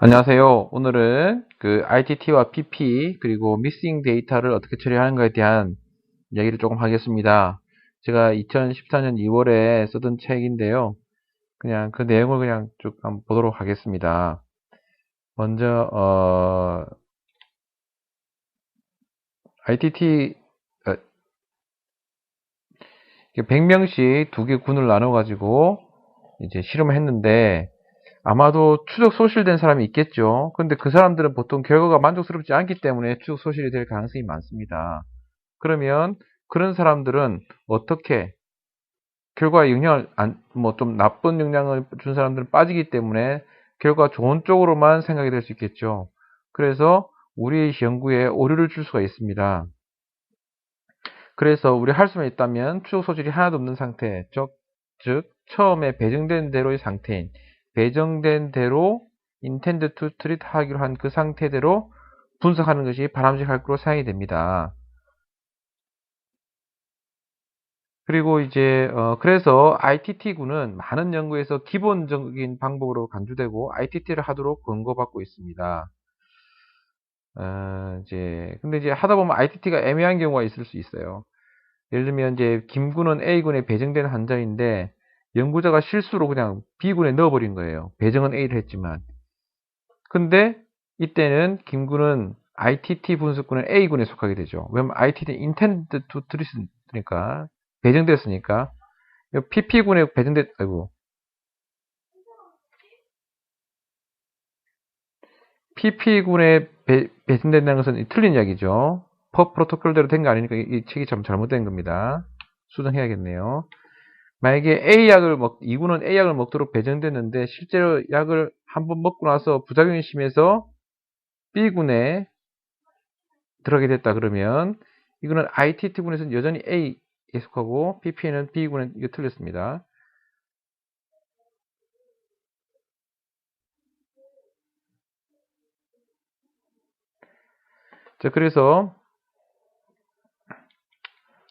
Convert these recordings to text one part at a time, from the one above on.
안녕하세요. 오늘은 그 ITT와 PP 그리고 미싱 데이터를 어떻게 처리하는가에 대한 이야기를 조금 하겠습니다. 제가 2014년 2월에 쓰던 책인데요. 그냥 그 내용을 그냥 쭉 한번 보도록 하겠습니다. 먼저 ITT 100명씩 두 개 군을 나눠 가지고 이제 실험을 했는데 아마도 추적 소실된 사람이 있겠죠. 근데 그 사람들은 보통 결과가 만족스럽지 않기 때문에 추적 소실이 될 가능성이 많습니다. 그러면 그런 사람들은 어떻게 결과에 영향을 좀 나쁜 영향을 준 사람들은 빠지기 때문에 결과 좋은 쪽으로만 생각이 될 수 있겠죠. 그래서 우리 연구에 오류를 줄 수가 있습니다. 그래서 우리 할 수만 있다면 추적 소질이 하나도 없는 상태, 즉 처음에 배정된 대로의 상태인 배정된 대로 intend to treat 하기로 한 그 상태대로 분석하는 것이 바람직할 거로 생각이 됩니다. 그리고 이제 그래서 ITT군은 많은 연구에서 기본적인 방법으로 간주되고 ITT를 하도록 권고받고 있습니다. 근데 이제 하다 보면 ITT가 애매한 경우가 있을 수 있어요. 예를 들면 이제 김군은 A군에 배정된 환자인데 연구자가 실수로 그냥 B군에 넣어버린 거예요. 배정은 A를 했지만. 근데 이때는 김군은 ITT 분석군은 A군에 속하게 되죠. 왜냐면 ITT intended to treat니까 배정됐으니까. PP군에 배정됐, 아이고. PP군에 배정된다는 것은 틀린 이야기죠. 프로토콜대로 된 거 아니니까 이 책이 참 잘못된 겁니다. 수정해야겠네요. 만약에 A군은 A약을 먹도록 배정됐는데, 실제로 약을 한번 먹고 나서 부작용이 심해서 B군에 들어가게 됐다 그러면, 이거는 ITT군에서는 여전히 A에 속하고, PP는 B군에 이거 틀렸습니다. 자, 그래서,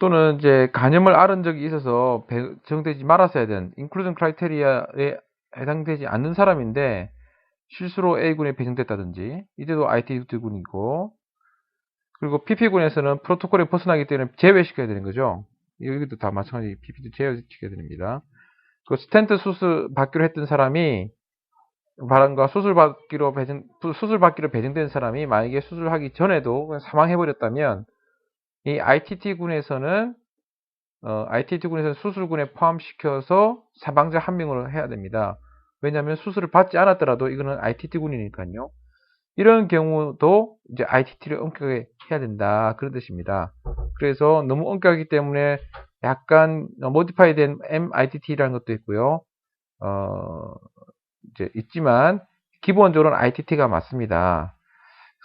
또는 이제 간염을 앓은 적이 있어서 배정되지 말았어야 되는 inclusion criteria에 해당되지 않는 사람인데 실수로 A군에 배정됐다든지 이때도 ITT군이고, 그리고 PP군에서는 프로토콜에 벗어나기 때문에 제외시켜야 되는 거죠. 여기도 다 마찬가지 PP도 제외시켜야 됩니다. 그 스텐트 수술 받기로 했던 사람이 바람과 수술 받기로 배정된 사람이 만약에 수술하기 전에도 사망해버렸다면 이 ITT군에서는 수술군에 포함시켜서 사망자 한 명으로 해야 됩니다. 왜냐하면 수술을 받지 않았더라도 이거는 ITT군이니까요. 이런 경우도 이제 ITT를 엄격하게 해야 된다. 그런 뜻입니다. 그래서 너무 엄격하기 때문에 약간 모디파이 된 MITT라는 것도 있고요. 이제 있지만 기본적으로는 ITT가 맞습니다.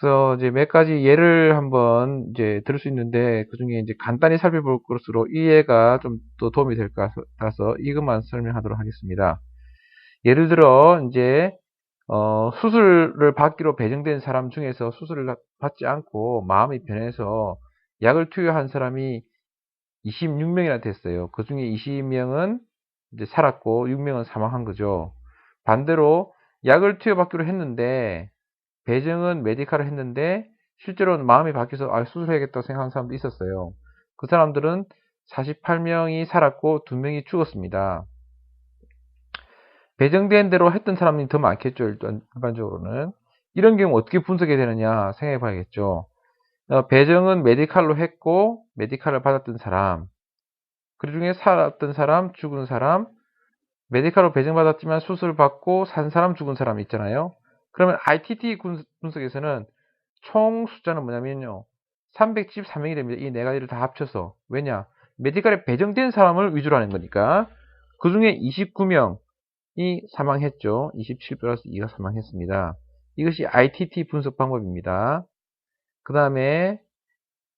그래서 이제 몇 가지 예를 한번 이제 들을 수 있는데 그 중에 이제 간단히 살펴볼 것으로 이해가 좀 더 도움이 될까 해서 이것만 설명하도록 하겠습니다. 예를 들어 이제 수술을 받기로 배정된 사람 중에서 수술을 받지 않고 마음이 변해서 약을 투여한 사람이 26명이나 됐어요. 그 중에 20명은 이제 살았고 6명은 사망한 거죠. 반대로 약을 투여받기로 했는데 배정은 메디칼을 했는데 실제로는 마음이 바뀌어서 수술해야겠다고 생각하는 사람도 있었어요. 그 사람들은 48명이 살았고 2명이 죽었습니다. 배정된 대로 했던 사람이 더 많겠죠. 일반적으로는. 이런 경우 어떻게 분석해야 되느냐 생각해 봐야겠죠. 배정은 메디칼로 했고 메디칼을 받았던 사람, 그 중에 살았던 사람, 죽은 사람, 메디칼로 배정받았지만 수술 받고 산 사람, 죽은 사람 있잖아요. 그러면 ITT 분석에서는 총 숫자는 뭐냐면요. 373명이 됩니다. 이 네 가지를 다 합쳐서. 왜냐? 메디칼에 배정된 사람을 위주로 하는 거니까. 그 중에 29명이 사망했죠. 27 플러스 2가 사망했습니다. 이것이 ITT 분석 방법입니다. 그 다음에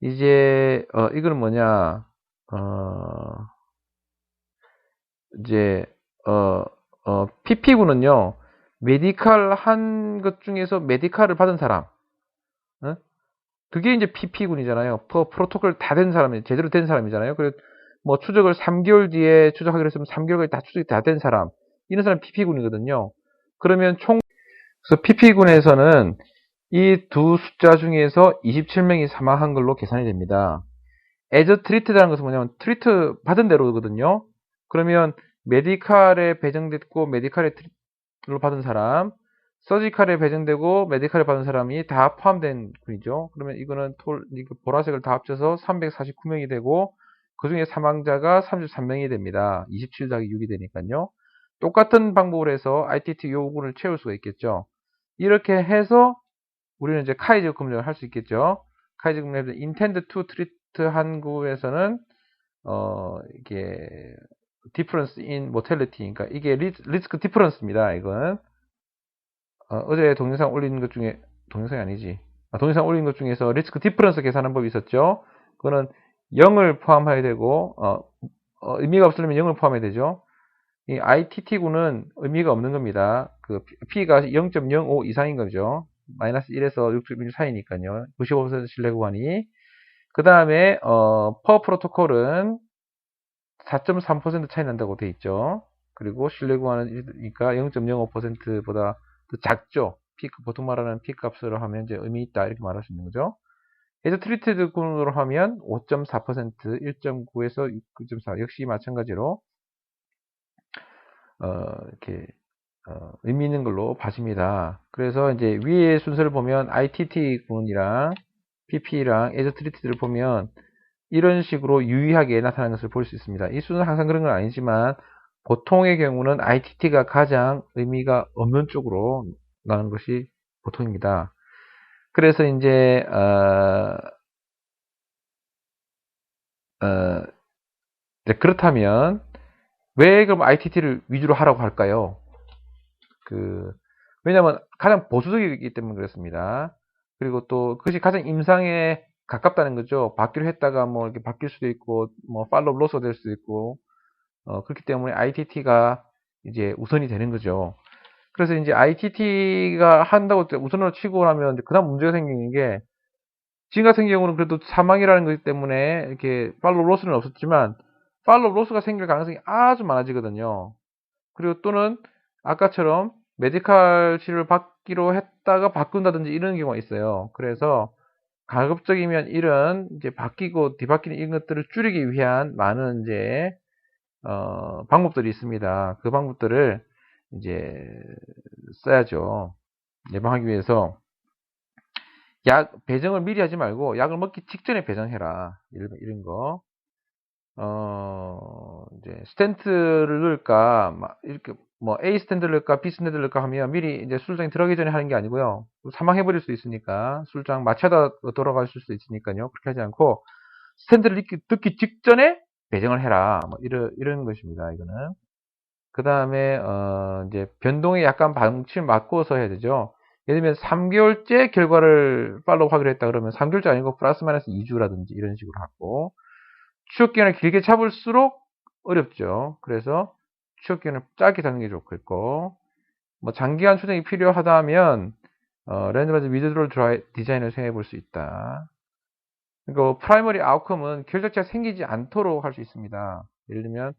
이제 이거는 뭐냐? 이제 PP군은요. 메디칼 한 것 중에서 메디칼을 받은 사람. 어? 그게 이제 PP군이잖아요. 프로토콜 다 된 사람이, 제대로 된 사람이잖아요. 그래서 뭐 추적을 3개월 뒤에 추적하기로 했으면 3개월까지 다 추적이 다 된 사람. 이런 사람 PP군이거든요. 그러면 그래서 PP군에서는 이 두 숫자 중에서 27명이 사망한 걸로 계산이 됩니다. as treated라는 것은 뭐냐면 트리트 받은 대로거든요. 그러면 메디칼에 배정됐고 메디칼에 로 받은 사람, 서지칼에 배정되고 메디칼에 받은 사람이 다 포함된 군이죠. 그러면 이거는 보라색을 다 합쳐서 349명이 되고 그 중에 사망자가 33명이 됩니다. 27 더하기 6이 되니까요. 똑같은 방법으로 해서 ITT 요구를 채울 수가 있겠죠. 이렇게 해서 우리는 이제 카이즈 검증을 할 수 있겠죠. 카이즈 검증에서 intend to treat 한국에서는 이게 difference in mortality, 그러니까 이게 리스크 디퍼런스입니다. 이건 어제 동영상 올린 것 중에 동영상이 아니지. 동영상 올린 것 중에서 리스크 디퍼런스 계산한 법이 있었죠. 그거는 0을 포함해야 되고 의미가 없으려면 0을 포함해야 되죠. 이 ITT군은 의미가 없는 겁니다. 그 P가 0.05 이상인 거죠. 마이너스 1에서 6.1 사이니까요. 95% 신뢰 구간이. 그 다음에 퍼 프로토콜은 4.3% 차이 난다고 돼 있죠. 그리고 신뢰 구간이니까 0.05%보다 더 작죠. 피크, 보통 말하는 피 값으로 하면 이제 의미 있다 이렇게 말할 수 있는 거죠. 해서 트리티드 군으로 하면 5.4%, 1.9에서 9.4 역시 마찬가지로 이렇게 의미 있는 걸로 봐집니다. 그래서 이제 위의 순서를 보면 ITT 군이랑 PP랑 에저 트리티드를 보면 이런 식으로 유의하게 나타나는 것을 볼 수 있습니다. 이 수는 항상 그런 건 아니지만 보통의 경우는 ITT가 가장 의미가 없는 쪽으로 나는 것이 보통입니다. 그래서 이제 그렇다면 왜 그럼 ITT를 위주로 하라고 할까요? 왜냐하면 가장 보수적이기 때문에 그렇습니다. 그리고 또 그것이 가장 임상에 가깝다는 거죠. 받기로 했다가 뭐 이렇게 바뀔 수도 있고 뭐 팔로우 로스 될 수도 있고 그렇기 때문에 ITT가 이제 우선이 되는 거죠. 그래서 이제 ITT가 한다고 우선으로 치고 나면 그다음 문제가 생기는 게 지금 같은 경우는 그래도 사망이라는 것 때문에 이렇게 팔로우 로스는 없었지만 팔로우 로스가 생길 가능성이 아주 많아지거든요. 그리고 또는 아까처럼 메디칼 치료를 받기로 했다가 바꾼다든지 이런 경우가 있어요. 그래서 가급적이면 이런 이제 바뀌고 뒤바뀌는 이런 것들을 줄이기 위한 많은 이제 방법들이 있습니다. 그 방법들을 이제 써야죠. 예방하기 위해서 약 배정을 미리 하지 말고 약을 먹기 직전에 배정해라. 이런 거. 이제 스텐트를 넣을까, 이렇게 뭐 A 스텐트를 넣을까, B 스텐트를 넣을까 하면 미리 이제 술장에 들어가기 전에 하는 게 아니고요. 사망해버릴 수 있으니까 술장 마취하다 돌아갈 수도 있으니까요. 그렇게 하지 않고 스텐트를 넣기 직전에 배정을 해라. 뭐 이런 것입니다. 이거는. 그 다음에 이제 변동에 약간 방치를 맞고서 해야 되죠. 예를 들면 3개월째 결과를 팔로우 하기로 했다 그러면 3개월째 아니고 플러스 마이너스 2주라든지 이런 식으로 하고 추적 기간을 길게 잡을수록 어렵죠. 그래서 추적 기간을 짧게 잡는 게 좋겠고 뭐 장기간 추정이 필요하다면 랜덤마이즈 위드드롤 디자인을 생각해 볼 수 있다. 그리고 프라이머리 아웃컴은 결적자가 생기지 않도록 할 수 있습니다. 예를 들면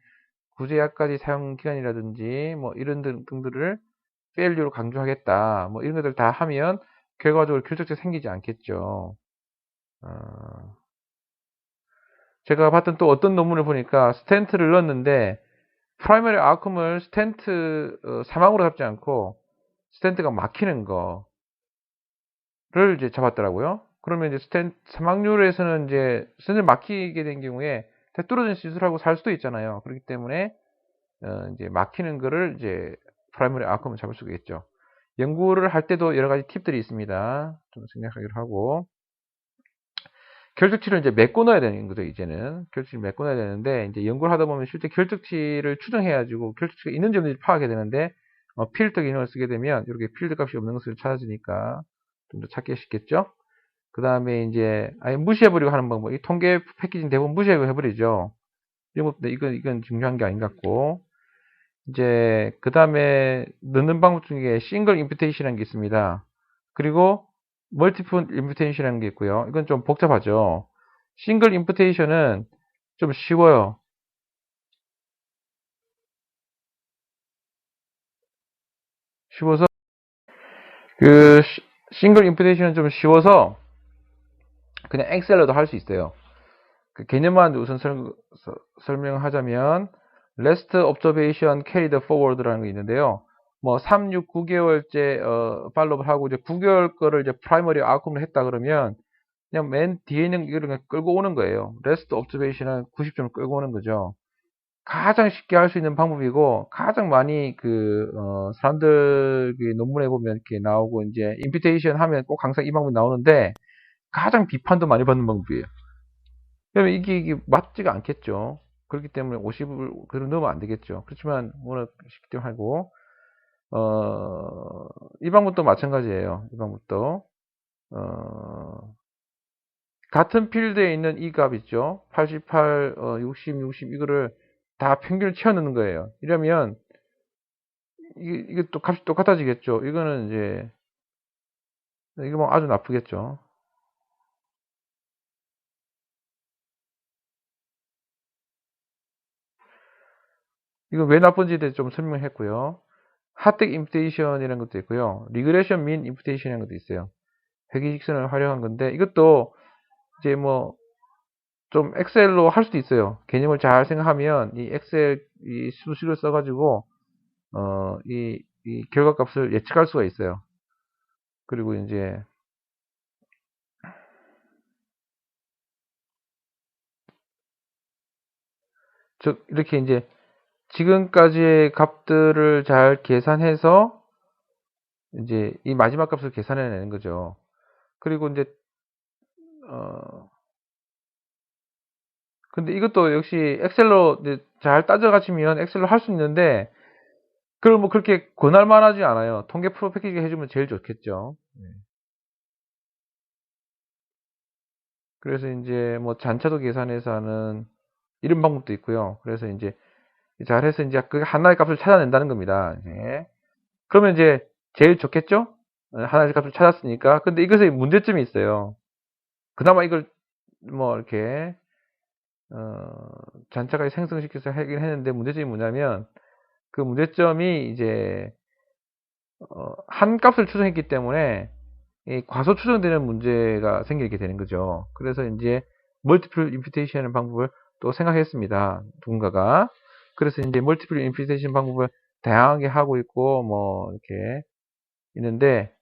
구제약까지 사용 기간이라든지 뭐 이런 등들을 페일류로 강조하겠다. 뭐 이런 것들 다 하면 결과적으로 결적자가 생기지 않겠죠. 제가 봤던 또 어떤 논문을 보니까 스텐트를 넣었는데 프라이머리 아웃컴을 스텐트 사망으로 잡지 않고 스텐트가 막히는 거를 이제 잡았더라고요. 그러면 이제 스텐트 사망률에서는 이제 스텐트 막히게 된 경우에 뚫어진 시술하고 살 수도 있잖아요. 그렇기 때문에 이제 막히는 거를 이제 프라이머리 아웃컴을 잡을 수가 있죠. 연구를 할 때도 여러 가지 팁들이 있습니다. 좀 생략하기로 하고. 결적치를 이제 메꿔 넣어야 되는 거죠, 이제는. 결적치를 메꿔 넣어야 되는데, 이제 연구를 하다 보면 실제 결적치를 추정해가지고, 결적치가 있는지 없는지 파악해야 되는데, 필드 기능을 쓰게 되면, 이렇게 필드 값이 없는 것을 찾아주니까, 좀 더 찾기 쉽겠죠? 그 다음에 이제, 아예 무시해버리고 하는 방법, 이 통계 패키지는 대부분 무시해버리죠. 이건 중요한 게 아닌 것 같고, 이제, 그 다음에 넣는 방법 중에 싱글 임퓨테이션이라는 게 있습니다. 그리고 멀티플 임퓨테이션이라는 게 있고요. 이건 좀 복잡하죠. 싱글 임퓨테이션은 좀 쉬워요. 쉬워서 그 싱글 임퓨테이션은 좀 쉬워서 그냥 엑셀로도 할 수 있어요. 그 개념만 우선 설명하자면 rest observation carried forward라는 게 있는데요. 뭐 3, 6, 9개월째 팔로우를 하고 이제 9개월 거를 이제 프라이머리 아웃컴을 했다 그러면 그냥 맨 뒤에 있는 이거를 그냥 끌고 오는 거예요. rest observation은 90점을 끌고 오는 거죠. 가장 쉽게 할 수 있는 방법이고 가장 많이 사람들 논문에 보면 이렇게 나오고 이제 임퓨테이션 하면 꼭 항상 이 방법이 나오는데 가장 비판도 많이 받는 방법이에요. 그러면 이게 맞지가 않겠죠. 그렇기 때문에 50을 그대로 넣으면 안 되겠죠. 그렇지만 워낙 쉽기 때문에 하고 이 방법도 마찬가지예요. 이 방법도 같은 필드에 있는 이 값 있죠. 88, 60, 60 이거를 다 평균을 채워 넣는 거예요. 이러면 이게 또 값이 똑같아지겠죠. 이거는 이제 이거 뭐 아주 나쁘겠죠. 이거 왜 나쁜지에 대해 좀 설명했고요. 하텍 임퓨테이션이라는 것도 있고요. 리그레션 민 임퓨테이션이라는 것도 있어요. 회귀직선을 활용한 건데 이것도 이제 뭐 좀 엑셀로 할 수도 있어요. 개념을 잘 생각하면 이 엑셀 이 수식을 써가지고 이 결과값을 예측할 수가 있어요. 그리고 이제 즉 이렇게 이제 지금까지의 값들을 잘 계산해서 이제 이 마지막 값을 계산해내는 거죠. 그리고 이제 근데 이것도 역시 엑셀로 이제 잘 따져가시면 엑셀로 할 수 있는데 그걸 뭐 그렇게 권할 만하지 않아요. 통계 프로 패키지 해주면 제일 좋겠죠. 그래서 이제 뭐 잔차도 계산해서 하는 이런 방법도 있고요. 그래서 이제 잘해서 이제 그 하나의 값을 찾아낸다는 겁니다. 그러면 이제 제일 좋겠죠? 하나의 값을 찾았으니까. 근데 이것에 문제점이 있어요. 그나마 이걸 뭐 이렇게 잔차까지 생성시켜서 하긴 했는데 문제점이 뭐냐면 그 문제점이 이제 한 값을 추정했기 때문에 이 과소 추정되는 문제가 생기게 되는 거죠. 그래서 이제 멀티플 임퓨테이션 방법을 또 생각했습니다. 누군가가. 그래서 이제 멀티플 임퓨테이션 방법을 다양하게 하고 있고 뭐 이렇게 있는데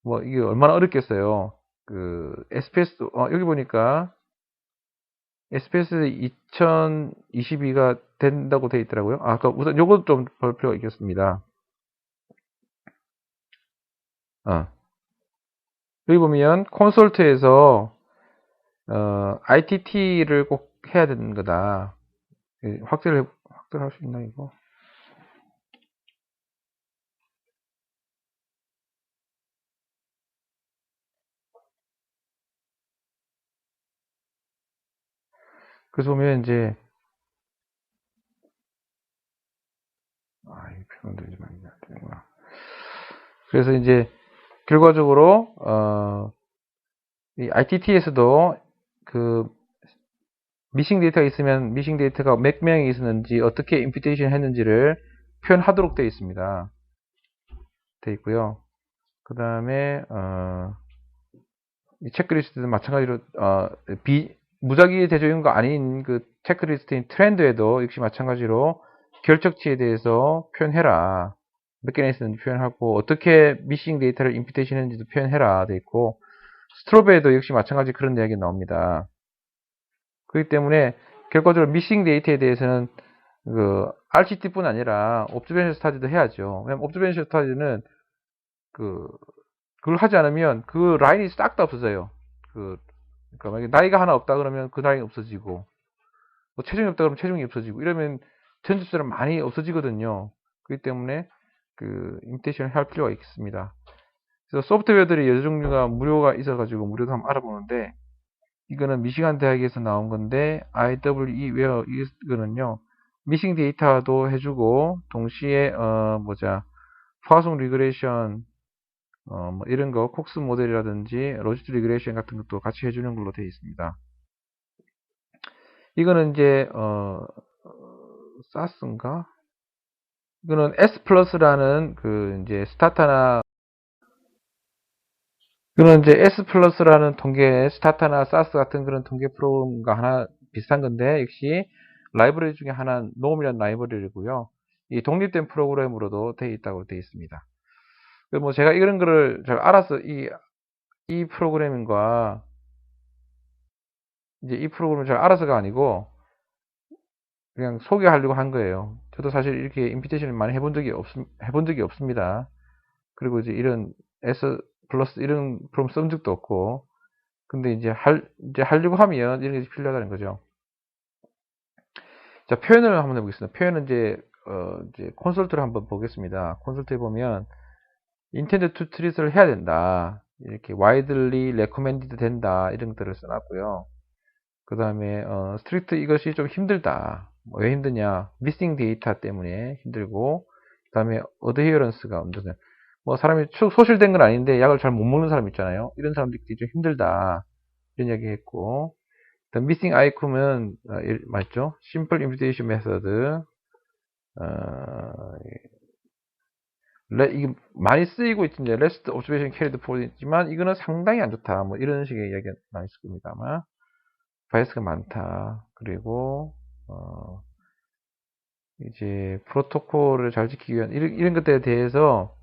뭐 이게 얼마나 어렵겠어요. 그 SPS 여기 보니까 SPS 2022가 된다고 되어 있더라고요. 그 우선 요것도 좀 볼 필요가 있겠습니다. 여기 보면 콘솔트에서 ITT를 꼭 해야 되는 거다. 확대를 할 수 있나 이거? 그래서 보면 이제 이 표현들이 많이 안 되는구나. 그래서 이제 결과적으로 이 ITT에서도 그 미싱 데이터가 있으면 미싱 데이터가 몇 명이 있었는지 어떻게 임퓨테이션 했는지를 표현하도록 되어 있습니다. 되어 있고요. 그 다음에 이 체크리스트도 마찬가지로 무작위 대조인과 아닌 그 체크리스트인 트렌드에도 역시 마찬가지로 결적치에 대해서 표현해라. 몇 개나 있었는지 표현하고 어떻게 미싱 데이터를 임퓨테이션 했는지도 표현해라 돼 있고 스트로베에도 역시 마찬가지 그런 이야기 나옵니다. 그렇기 때문에 결과적으로 미싱 데이터에 대해서는 그 RCT뿐 아니라 옵저베이션 스타디도 해야죠. 왜냐면 옵저베이션 스타디는 그걸 하지 않으면 그 라인이 싹 다 없어져요. 그러니까 만약에 나이가 하나 없다 그러면 그 나이가 없어지고 뭐 체중이 없다 그러면 체중이 없어지고 이러면 전집수는 많이 없어지거든요. 그렇기 때문에 임퓨테이션을 할 필요가 있습니다. 그래서 소프트웨어들이 여러 종류가 무료가 있어가지고 무료도 한번 알아보는데 이거는 미시간 대학에서 나온 건데 IWE 웨어 이거는요 미싱 데이터도 해주고 동시에 포화송 리그레이션 뭐 이런 거 콕스 모델이라든지 로지트 리그레이션 같은 것도 같이 해주는 걸로 되어 있습니다. 이거는 이제 사스인가? 이거는 S 플러스라는 이제 스타타나 그런 이제 S 플러스라는 통계, 스타타나 사스 같은 그런 통계 프로그램과 하나 비슷한 건데, 역시 라이브러리 중에 하나는 놈이라는 라이브러리고요. 이 독립된 프로그램으로도 되어 있다고 되어 있습니다. 뭐 제가 이런 거를 잘 알아서 이 프로그래밍과 이제 이 프로그램을 잘 알아서가 아니고 그냥 소개하려고 한 거예요. 저도 사실 이렇게 인피테이션을 많이 해본 적이 없습니다. 그리고 이제 이런 S 플러스 이런 프로그램 쓴 적도 없고, 근데 이제 하려고 하면 이런 게 필요하다는 거죠. 자, 표현을 한번 해보겠습니다. 표현은 이제 콘솔트를 한번 보겠습니다. 콘솔트에 보면 intended to treat를 해야 된다. 이렇게 widely recommended 된다. 이런 것들을 써놨고요. 그 다음에 strict 이것이 좀 힘들다. 왜 힘드냐? missing data 때문에 힘들고, 그 다음에 adherence가 없는, 뭐 사람이 소실된 건 아닌데 약을 잘 못 먹는 사람 있잖아요. 이런 사람들이 좀 힘들다. 이런 이야기 했고, missing item은 맞죠? simple imputation method. 이게 많이 쓰이고 있죠. last observation carried forward 있지만 이거는 상당히 안 좋다. 뭐 이런 식의 이야기가 많이 있을 겁니다. 아마 바이어스가 많다. 그리고 이제 프로토콜을 잘 지키기 위한 이런 것들에 대해서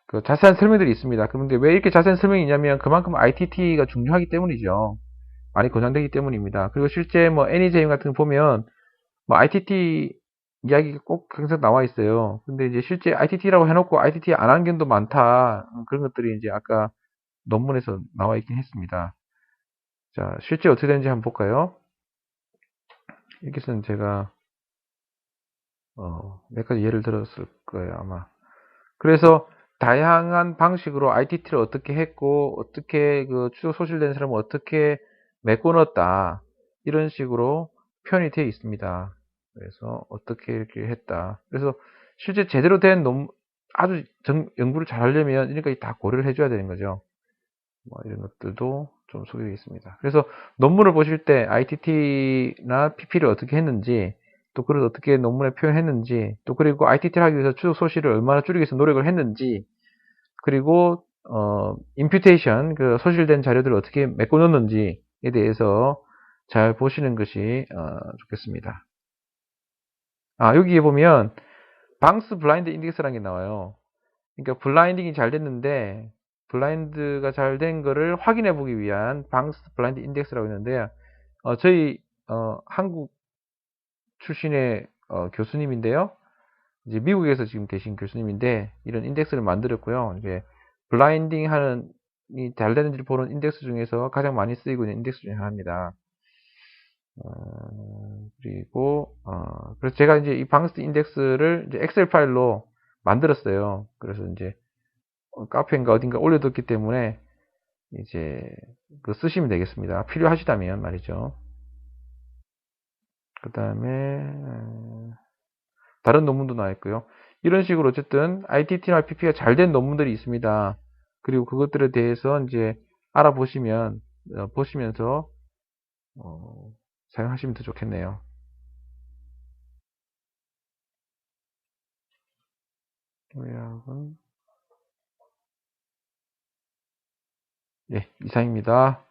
그 자세한 설명들이 있습니다. 그런데 왜 이렇게 자세한 설명이 있냐면 그만큼 ITT가 중요하기 때문이죠. 많이 권장되기 때문입니다. 그리고 실제 뭐 애니제임 같은 거 보면 뭐 ITT 이야기가 꼭 항상 나와 있어요. 근데 이제 실제 ITT라고 해놓고 ITT 안 한 경우도 많다. 그런 것들이 이제 아까 논문에서 나와 있긴 했습니다. 자, 실제 어떻게 되는지 한번 볼까요? 여기서는 제가 몇 가지 예를 들었을 거예요, 아마. 그래서 다양한 방식으로 ITT를 어떻게 했고, 어떻게 그 추적 소실된 사람을 어떻게 메꿔넣었다. 이런 식으로 표현이 되어 있습니다. 그래서 어떻게 이렇게 했다. 그래서 실제 제대로 된 아주 연구를 잘 하려면 이런 다 고려를 해줘야 되는 거죠. 뭐 이런 것들도 좀 소개되어 있습니다. 그래서 논문을 보실 때 ITT나 PP를 어떻게 했는지, 또 그걸 어떻게 논문에 표현했는지, 또 그리고 ITT를 하기 위해서 추적 소실을 얼마나 줄이기 위해서 노력을 했는지, 그리고 임퓨테이션 그 소실된 자료들을 어떻게 메꿔 놓는지에 대해서 잘 보시는 것이 좋겠습니다. 여기에 보면 방스 블라인드 인덱스라는 게 나와요. 그러니까 블라인딩이 잘 됐는데 블라인드가 잘 된 거를 확인해 보기 위한 방스 블라인드 인덱스라고 있는데 저희 한국 출신의 교수님인데요. 이제 미국에서 지금 계신 교수님인데 이런 인덱스를 만들었고요. 이제 블라인딩 하는 이 잘 되는지를 보는 인덱스 중에서 가장 많이 쓰이고 있는 인덱스 중에 하나입니다. 그리고 그래서 제가 이제 이 방스 인덱스를 이제 엑셀 파일로 만들었어요. 그래서 이제 카페인가 어딘가 올려뒀기 때문에 이제 그 쓰시면 되겠습니다. 필요하시다면 말이죠. 그 다음에 다른 논문도 나와 있고요. 이런 식으로 어쨌든 ITT나 PP가 잘 된 논문들이 있습니다. 그리고 그것들에 대해서 이제 알아보시면 보시면서 사용하시면 더 좋겠네요. 요약은 예, 이상입니다.